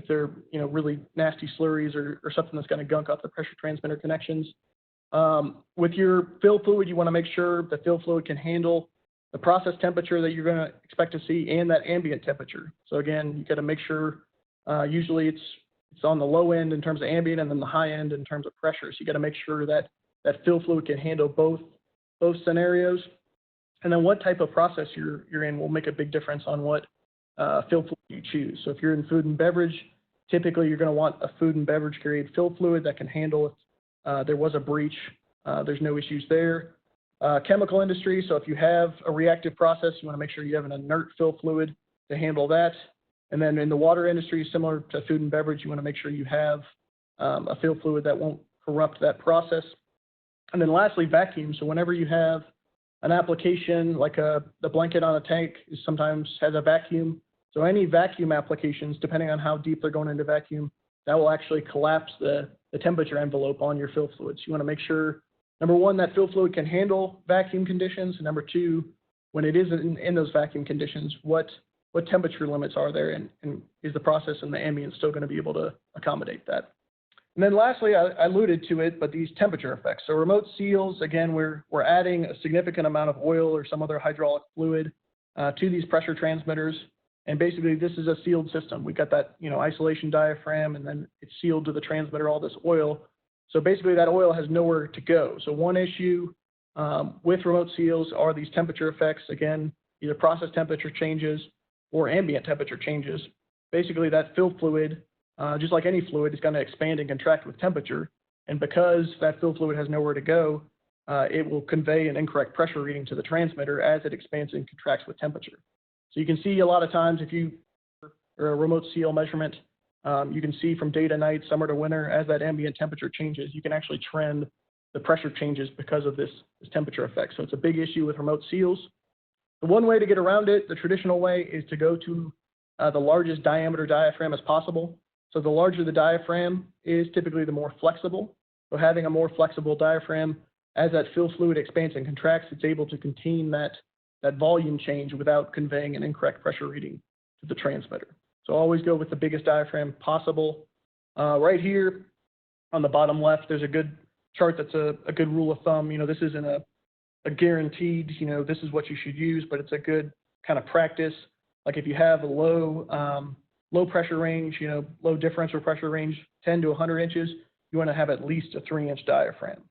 they're really nasty slurries or something that's going to gunk up the pressure transmitter connections. With your fill fluid, you want to make sure the fill fluid can handle the process temperature that you're going to expect to see and that ambient temperature. So again, you got to make sure, usually it's on the low end in terms of ambient and then the high end in terms of pressure. So you got to make sure that that fill fluid can handle both scenarios. And then what type of process you're in will make a big difference on what fill fluid you choose. So if you're in food and beverage, typically you're going to want a food and beverage grade fill fluid that can handle if there was a breach. There's no issues there. Chemical industry, so if you have a reactive process, you want to make sure you have an inert fill fluid to handle that. And then in the water industry, similar to food and beverage, you want to make sure you have a fill fluid that won't corrupt that process. And then lastly, vacuum. So whenever you have an application like the blanket on a tank sometimes has a vacuum. So any vacuum applications, depending on how deep they're going into vacuum, that will actually collapse the temperature envelope on your fill fluids. You want to make sure, number one, that fill fluid can handle vacuum conditions. And number two, when it is in those vacuum conditions, what temperature limits are there, and is the process and the ambient still going to be able to accommodate that? And then lastly, I alluded to it, but these temperature effects. So remote seals, again, we're adding a significant amount of oil or some other hydraulic fluid to these pressure transmitters. And basically, this is a sealed system. We got that, isolation diaphragm, and then it's sealed to the transmitter, all this oil. So basically, that oil has nowhere to go. So one issue with remote seals are these temperature effects. Again, either process temperature changes or ambient temperature changes. Basically, that fill fluid, just like any fluid, is going to expand and contract with temperature. And because that fill fluid has nowhere to go, it will convey an incorrect pressure reading to the transmitter as it expands and contracts with temperature. So you can see a lot of times if you or a remote seal measurement, you can see from day to night, summer to winter, as that ambient temperature changes, you can actually trend the pressure changes because of this temperature effect. So it's a big issue with remote seals. The one way to get around it, the traditional way, is to go to the largest diameter diaphragm as possible. So the larger the diaphragm is, typically the more flexible. So having a more flexible diaphragm, as that fill fluid expands and contracts, it's able to contain that volume change without conveying an incorrect pressure reading to the transmitter. So always go with the biggest diaphragm possible. Right here on the bottom left, there's a good chart that's a good rule of thumb. This isn't a guaranteed, this is what you should use, but it's a good kind of practice. Like if you have a low pressure range, low differential pressure range, 10 to 100 inches, you want to have at least a 3-inch diaphragm.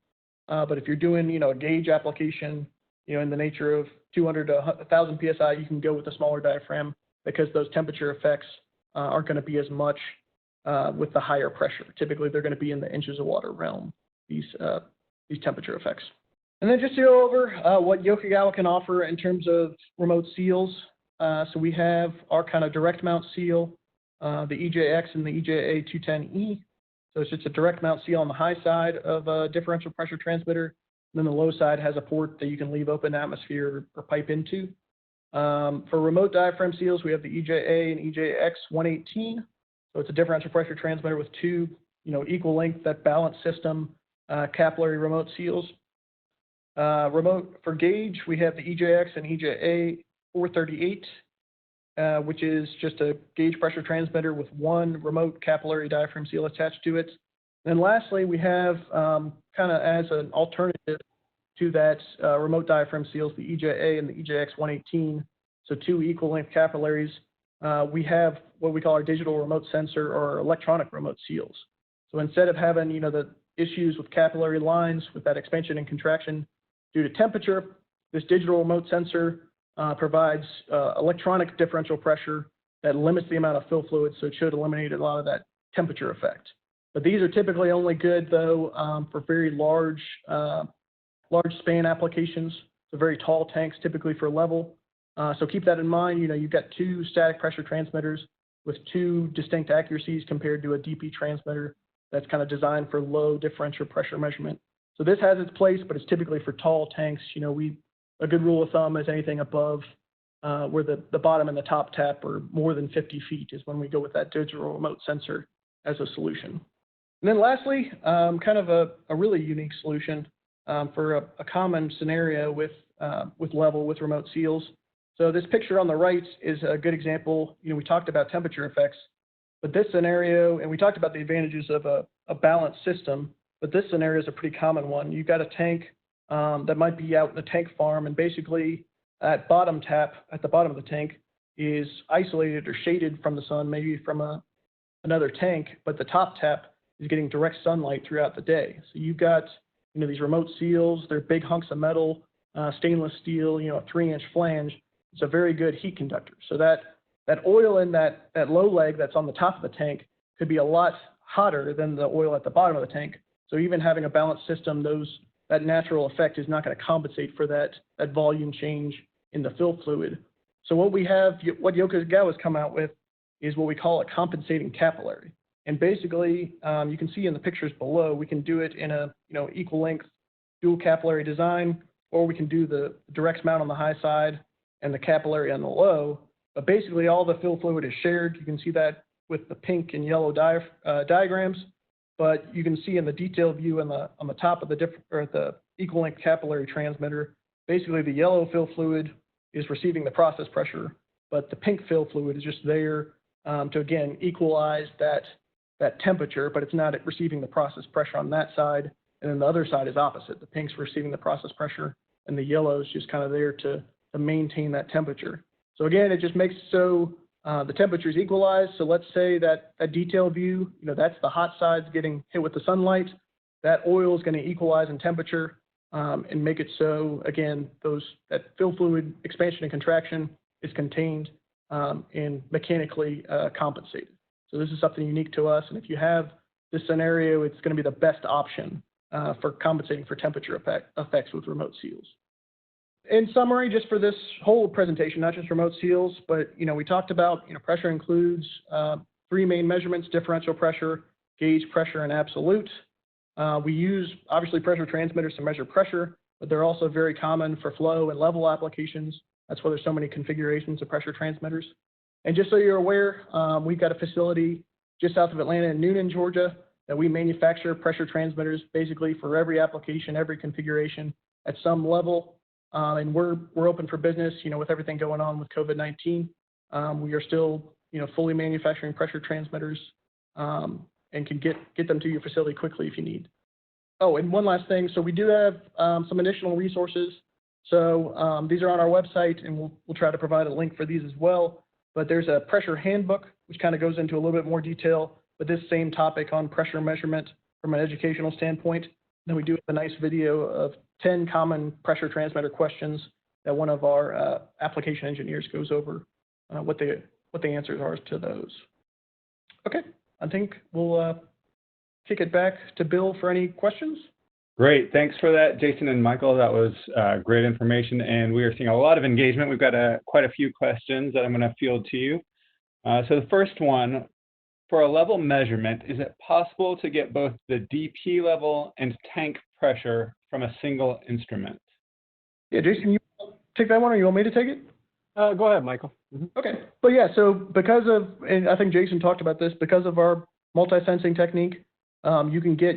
But if you're doing, a gauge application, in the nature of 200 to 1,000 PSI, you can go with a smaller diaphragm because those temperature effects aren't going to be as much with the higher pressure. Typically, they're going to be in the inches of water realm, these temperature effects. And then just to go over what Yokogawa can offer in terms of remote seals. So we have our kind of direct mount seal, the EJX and the EJA 210E. So it's just a direct mount seal on the high side of a differential pressure transmitter. And then the low side has a port that you can leave open atmosphere or pipe into. For remote diaphragm seals, we have the EJA and EJX 118. So it's a differential pressure transmitter with two, equal length, that balanced system capillary remote seals. Remote for gauge, we have the EJX and EJA 438, which is just a gauge pressure transmitter with one remote capillary diaphragm seal attached to it. And lastly, we have kind of as an alternative to that remote diaphragm seals, the EJA and the EJX 118, so two equal length capillaries. We have what we call our digital remote sensor or electronic remote seals. So instead of having, the issues with capillary lines with that expansion and contraction due to temperature, this digital remote sensor provides electronic differential pressure that limits the amount of fill fluid, so it should eliminate a lot of that temperature effect. But these are typically only good, though, for very large span applications, so very tall tanks, typically for level. So keep that in mind. You've got two static pressure transmitters with two distinct accuracies compared to a DP transmitter that's kind of designed for low differential pressure measurement. So this has its place, but it's typically for tall tanks. A good rule of thumb is anything above where the bottom and the top tap are more than 50 feet is when we go with that digital remote sensor as a solution. And then lastly, kind of a really unique solution for a common scenario with level with remote seals. So this picture on the right is a good example. We talked about temperature effects, but this scenario, and we talked about the advantages of a balanced system, but this scenario is a pretty common one. You've got a tank that might be out in the tank farm, and basically that bottom tap at the bottom of the tank is isolated or shaded from the sun, maybe from another tank, but the top tap is getting direct sunlight throughout the day. So you've got these remote seals, they're big hunks of metal stainless steel, a 3-inch flange. It's a very good heat conductor. So that oil in that low leg that's on the top of the tank could be a lot hotter than the oil at the bottom of the tank. So even having a balanced system, that natural effect is not going to compensate for that volume change in the fill fluid. So what Yokogawa has come out with is what we call a compensating capillary. And basically, you can see in the pictures below, we can do it in a equal length dual capillary design, or we can do the direct mount on the high side and the capillary on the low. But basically, all the fill fluid is shared. You can see that with the pink and yellow diagrams. But you can see in the detailed view on the top of the equal length capillary transmitter, basically the yellow fill fluid is receiving the process pressure, but the pink fill fluid is just there to again equalize that temperature, but it's not receiving the process pressure on that side. And then the other side is opposite. The pink's receiving the process pressure, and the yellow is just kind of there to maintain that temperature. So again, it just makes so the temperature is equalized. So let's say that detailed view, that's the hot side's getting hit with the sunlight. That oil is going to equalize in temperature and make it so, again, that fill fluid expansion and contraction is contained and mechanically compensated. So this is something unique to us. And if you have this scenario, it's going to be the best option for compensating for temperature effects with remote seals. In summary, just for this whole presentation, not just remote seals, but we talked about pressure includes 3 main measurements: differential pressure, gauge pressure, and absolute. We use obviously pressure transmitters to measure pressure, but they're also very common for flow and level applications. That's why there's so many configurations of pressure transmitters. And just so you're aware, we've got a facility just south of Atlanta in Noonan, Georgia, that we manufacture pressure transmitters basically for every application, every configuration at some level. And we're open for business, with everything going on with COVID-19. We are still, fully manufacturing pressure transmitters and can get them to your facility quickly if you need. Oh, and one last thing. So we do have some additional resources. So these are on our website, and we'll try to provide a link for these as well. But there's a pressure handbook, which kind of goes into a little bit more detail with this same topic on pressure measurement from an educational standpoint. Then we do have a nice video of 10 common pressure transmitter questions that one of our application engineers goes over what the answers are to those. Okay, I think we'll kick it back to Bill for any questions. Great. Thanks for that, Jason and Michael. That was great information, and we are seeing a lot of engagement. We've got quite a few questions that I'm going to field to you. So the first one, for a level measurement, is it possible to get both the DP level and tank pressure from a single instrument? Yeah, Jason, you take that one, or you want me to take it? Go ahead, Michael. Okay. But yeah, so because of, and I think Jason talked about this, because of our multi-sensing technique, you can get,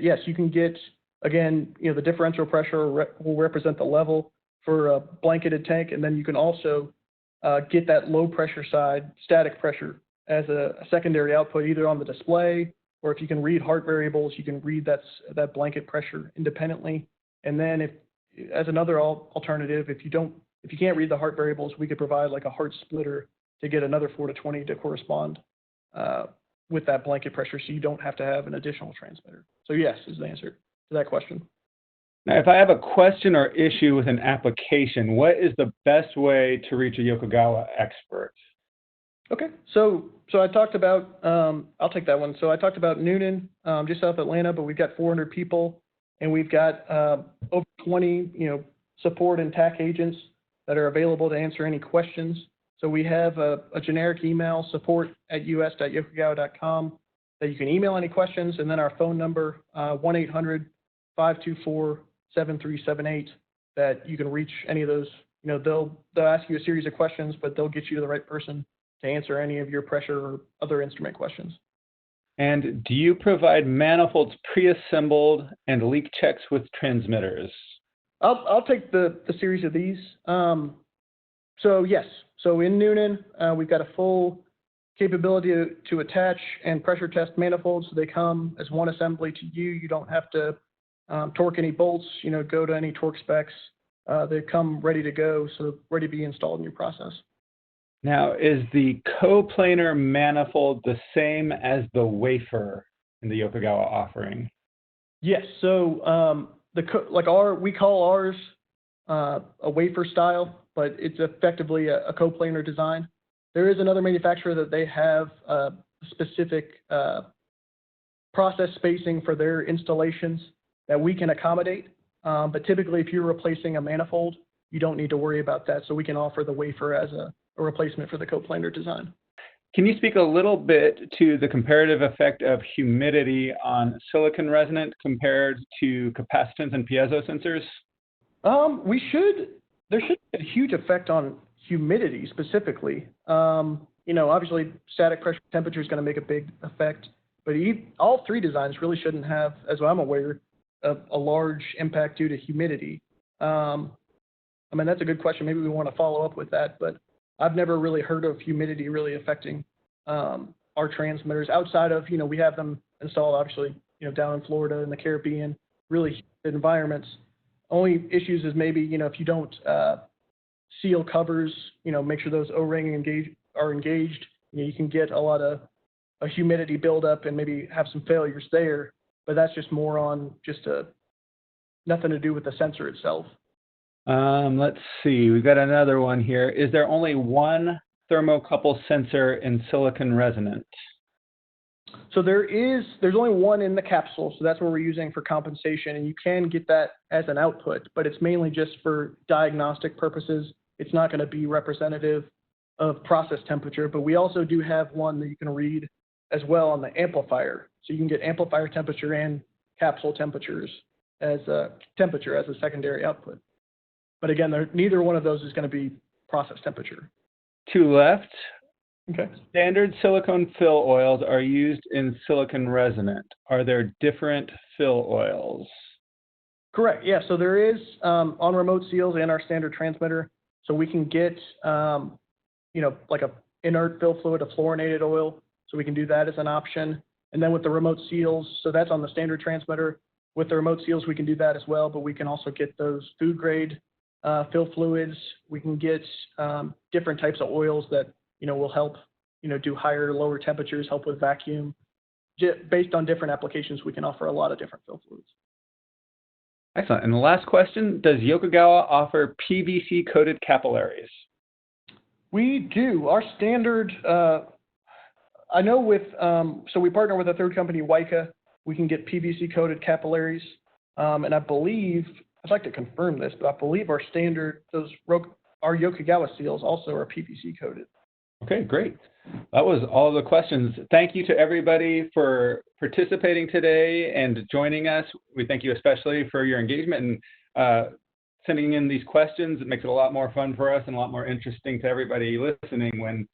again, the differential pressure will represent the level for a blanketed tank, and then you can also get that low pressure side, static pressure, as a secondary output, either on the display, or if you can read heart variables, you can read that blanket pressure independently. And then as another alternative, if you can't read the heart variables, we could provide like a heart splitter to get another 4-20 to correspond with that blanket pressure, so you don't have to have an additional transmitter. So yes, is the answer to that question. Now, if I have a question or issue with an application, what is the best way to reach a Yokogawa expert? Okay, so I talked about, I'll take that one. So I talked about Noonan, just south of Atlanta, but we've got 400 people, and we've got over 20, support and TAC agents that are available to answer any questions. So we have a generic email, support@us.yokogawa.com, that you can email any questions, and then our phone number, 1-800-524-7378, that you can reach any of those. They'll ask you a series of questions, but they'll get you to the right person to answer any of your pressure or other instrument questions. And do you provide manifolds pre-assembled and leak checks with transmitters? I'll take the series of these. So yes, so in Noonan, we've got a full capability to attach and pressure test manifolds. So they come as one assembly to you. You don't have to torque any bolts, go to any torque specs. They come ready to go, so ready to be installed in your process. Now, is the coplanar manifold the same as the wafer in the Yokogawa offering? Yes. So we call ours a wafer style, but it's effectively a coplanar design. There is another manufacturer that they have specific process spacing for their installations that we can accommodate. But typically, if you're replacing a manifold, you don't need to worry about that. So we can offer the wafer as a replacement for the coplanar design. Can you speak a little bit to the comparative effect of humidity on silicon resonant compared to capacitance and piezo sensors? There should be a huge effect on humidity specifically. Obviously static pressure temperature is going to make a big effect, but all three designs really shouldn't have, as I'm aware, a large impact due to humidity. That's a good question. Maybe we want to follow up with that, but I've never really heard of humidity really affecting our transmitters outside of, we have them installed obviously, down in Florida and the Caribbean, really humid environments. Only issues is maybe, if you don't seal covers, make sure those O-ring are engaged, you can get a lot of a humidity buildup and maybe have some failures there, but that's just more on nothing to do with the sensor itself. Let's see, we've got another one here. Is there only one thermocouple sensor in silicon resonant? So there's only one in the capsule, so that's what we're using for compensation, and you can get that as an output, but it's mainly just for diagnostic purposes. It's not going to be representative of process temperature, but we also do have one that you can read as well on the amplifier. So you can get amplifier temperature and capsule temperatures as a secondary output. But again, neither one of those is going to be process temperature. Two left. Okay. Standard silicone fill oils are used in silicon resonant. Are there different fill oils? Correct. Yeah. So there is on remote seals and our standard transmitter. So we can get, like a inert fill fluid, a fluorinated oil. So we can do that as an option. And then with the remote seals, so that's on the standard transmitter. With the remote seals, we can do that as well, but we can also get those food grade fill fluids. We can get different types of oils that, will help, do higher, lower temperatures, help with vacuum. Based on different applications, we can offer a lot of different fill fluids. Excellent. And the last question, does Yokogawa offer PVC coated capillaries? We do. Our standard, I know with, so we partner with a third company, Waika. We can get PVC coated capillaries. And I believe, I'd like to confirm this, but I believe our standard, our Yokogawa seals also are PVC coated. Okay, great. That was all the questions. Thank you to everybody for participating today and joining us. We thank you especially for your engagement and sending in these questions. It makes it a lot more fun for us and a lot more interesting to everybody listening when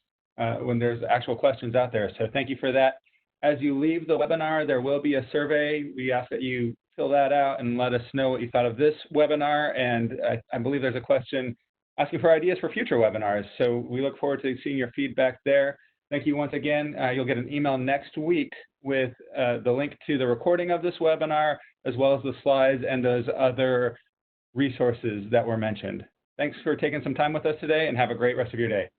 there's actual questions out there. So thank you for that. As you leave the webinar, there will be a survey. We ask that you fill that out and let us know what you thought of this webinar. And I believe there's a question asking for ideas for future webinars. So we look forward to seeing your feedback there. Thank you once again. You'll get an email next week with the link to the recording of this webinar, as well as the slides and those other resources that were mentioned. Thanks for taking some time with us today, and have a great rest of your day.